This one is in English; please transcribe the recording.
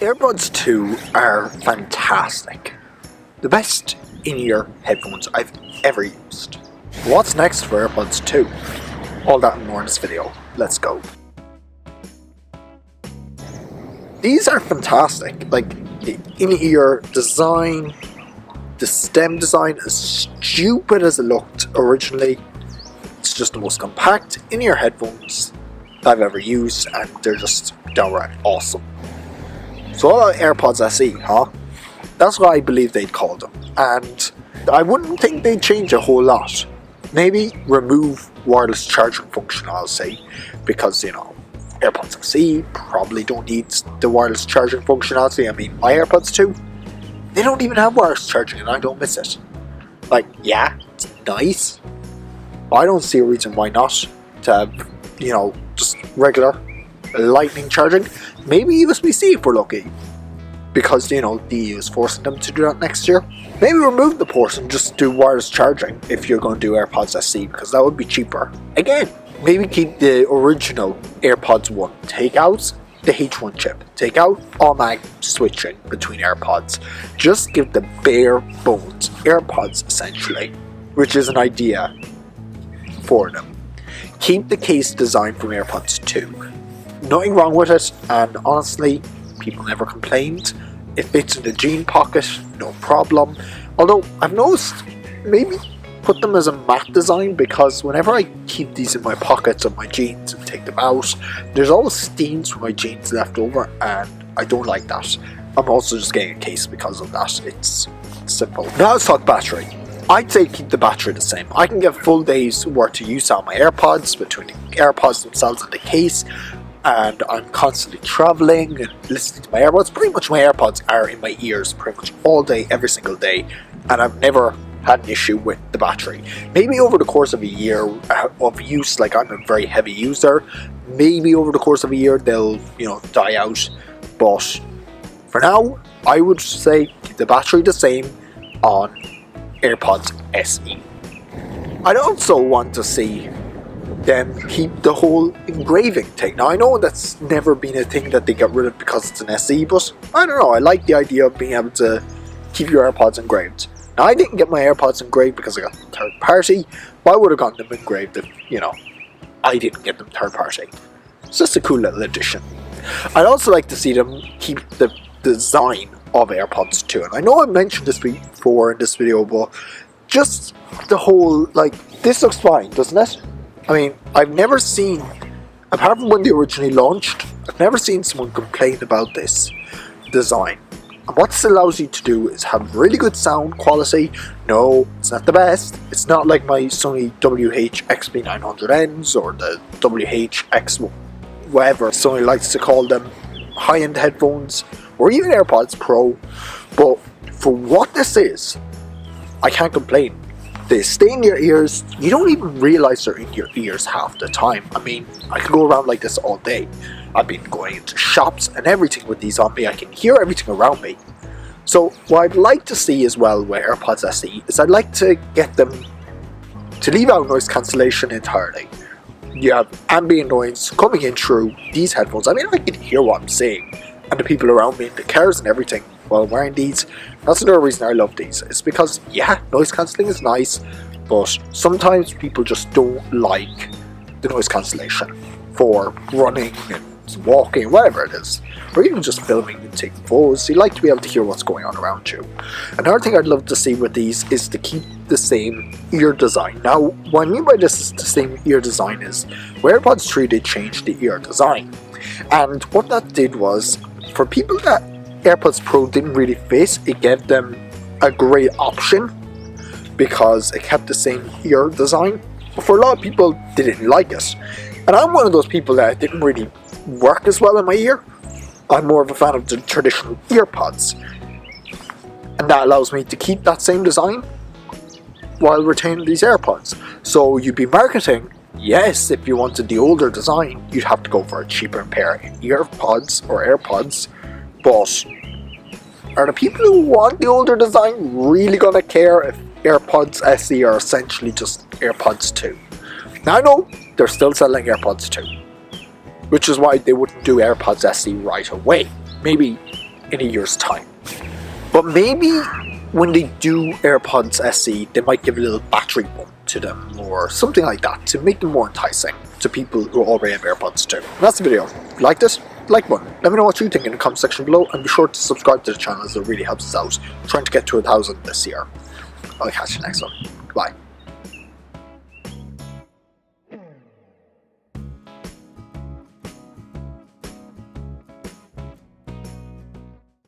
AirPods 2 are fantastic. The best in-ear headphones I've ever used. What's next for AirPods 2? All that and more in this video. Let's go. These are fantastic. Like, the in-ear design, the stem design, as stupid as it looked originally, it's just the most compact in-ear headphones I've ever used, and they're just downright awesome. So all AirPods SE, huh? That's what I believe they'd call them, and I wouldn't think they'd change a whole lot. Maybe remove wireless charging function, I'll say, because, you know, AirPods SE probably don't need the wireless charging functionality. I mean, my AirPods 2, they don't even have wireless charging, and I don't miss it. Like, yeah, it's nice, but I don't see a reason why not to have, you know, just regular lightning charging. Maybe USB-C if we're lucky, because, you know, the EU is forcing them to do that next year. Maybe remove the port and just do wireless charging if you're going to do AirPods SE, because that would be cheaper. Again, maybe keep the original AirPods 1. Take out the H1 chip. Take out automatic switching between AirPods. Just give the bare bones AirPods, essentially, which is an idea for them. Keep the case design from AirPods 2. Nothing wrong with it, and honestly, people never complained. It fits in the jean pocket, no problem. Although I've noticed, maybe put them as a matte design, because whenever I keep these in my pockets of my jeans and take them out, there's always stains from my jeans left over, and I don't like that. I'm also just getting a case because of that. It's simple. Now let's talk battery. I'd say keep the battery the same. I can get full days worth of use out of my AirPods, between the AirPods themselves and the case, and I'm constantly traveling and listening to my AirPods. Pretty much my AirPods are in my ears pretty much all day, every single day, and I've never had an issue with the battery. Maybe over the course of a year of use, like I'm a very heavy user, maybe over the course of a year they'll, you know, die out, but for now I would say keep the battery the same on AirPods SE. I'd also want to see them keep the whole engraving thing. Now I know that's never been a thing that they got rid of because it's an SE, but I don't know, I like the idea of being able to keep your AirPods engraved. Now I didn't get my AirPods engraved because I got them third party, but I would have gotten them engraved if, you know, I didn't get them third party. It's just a cool little addition. I'd also like to see them keep the design of AirPods 2, and I know I mentioned this before in this video, but just the whole, like, this looks fine, doesn't it? I mean, I've never seen, apart from when they originally launched, I've never seen someone complain about this design. And what this allows you to do is have really good sound quality. No, it's not the best. It's not like my Sony WH-XP900Ns or the WH-X whatever Sony likes to call them, high-end headphones, or even AirPods Pro. But for what this is, I can't complain. They stay in your ears. You don't even realize they're in your ears half the time. I mean, I could go around like this all day. I've been going into shops and everything with these on me. I can hear everything around me. So what I'd like to see as well with AirPods SE is I'd like to get them to leave out noise cancellation entirely. You have ambient noise coming in through these headphones. I mean, I can hear what I'm saying, and the people around me in the cars and everything while wearing these. That's another reason I love these. It's because, yeah, noise cancelling is nice, but sometimes people just don't like the noise cancellation for running and walking, whatever it is, or even just filming and taking photos. You like to be able to hear what's going on around you. Another thing I'd love to see with these is to keep the same ear design. Now, what I mean by this is the same ear design is, with AirPods 3 they changed the ear design, and what that did was, for people that AirPods Pro didn't really fit, it gave them a great option because it kept the same ear design. But for a lot of people, they didn't like it. And I'm one of those people that it didn't really work as well in my ear. I'm more of a fan of the traditional earpods. And that allows me to keep that same design while retaining these AirPods. So you'd be marketing, yes, if you wanted the older design, you'd have to go for a cheaper pair of earpods or AirPods. But are the people who want the older design really going to care if AirPods SE are essentially just AirPods 2? Now I know they're still selling AirPods 2, which is why they wouldn't do AirPods SE right away. Maybe in a year's time. But maybe when they do AirPods SE, they might give a little battery bump to them or something like that to make them more enticing to people who already have AirPods too. And that's the video. If you liked it, like button. Let me know what you think in the comment section below, and be sure to subscribe to the channel as it really helps us out. We're trying to get to 1,000 this year. I'll catch you next one. Bye.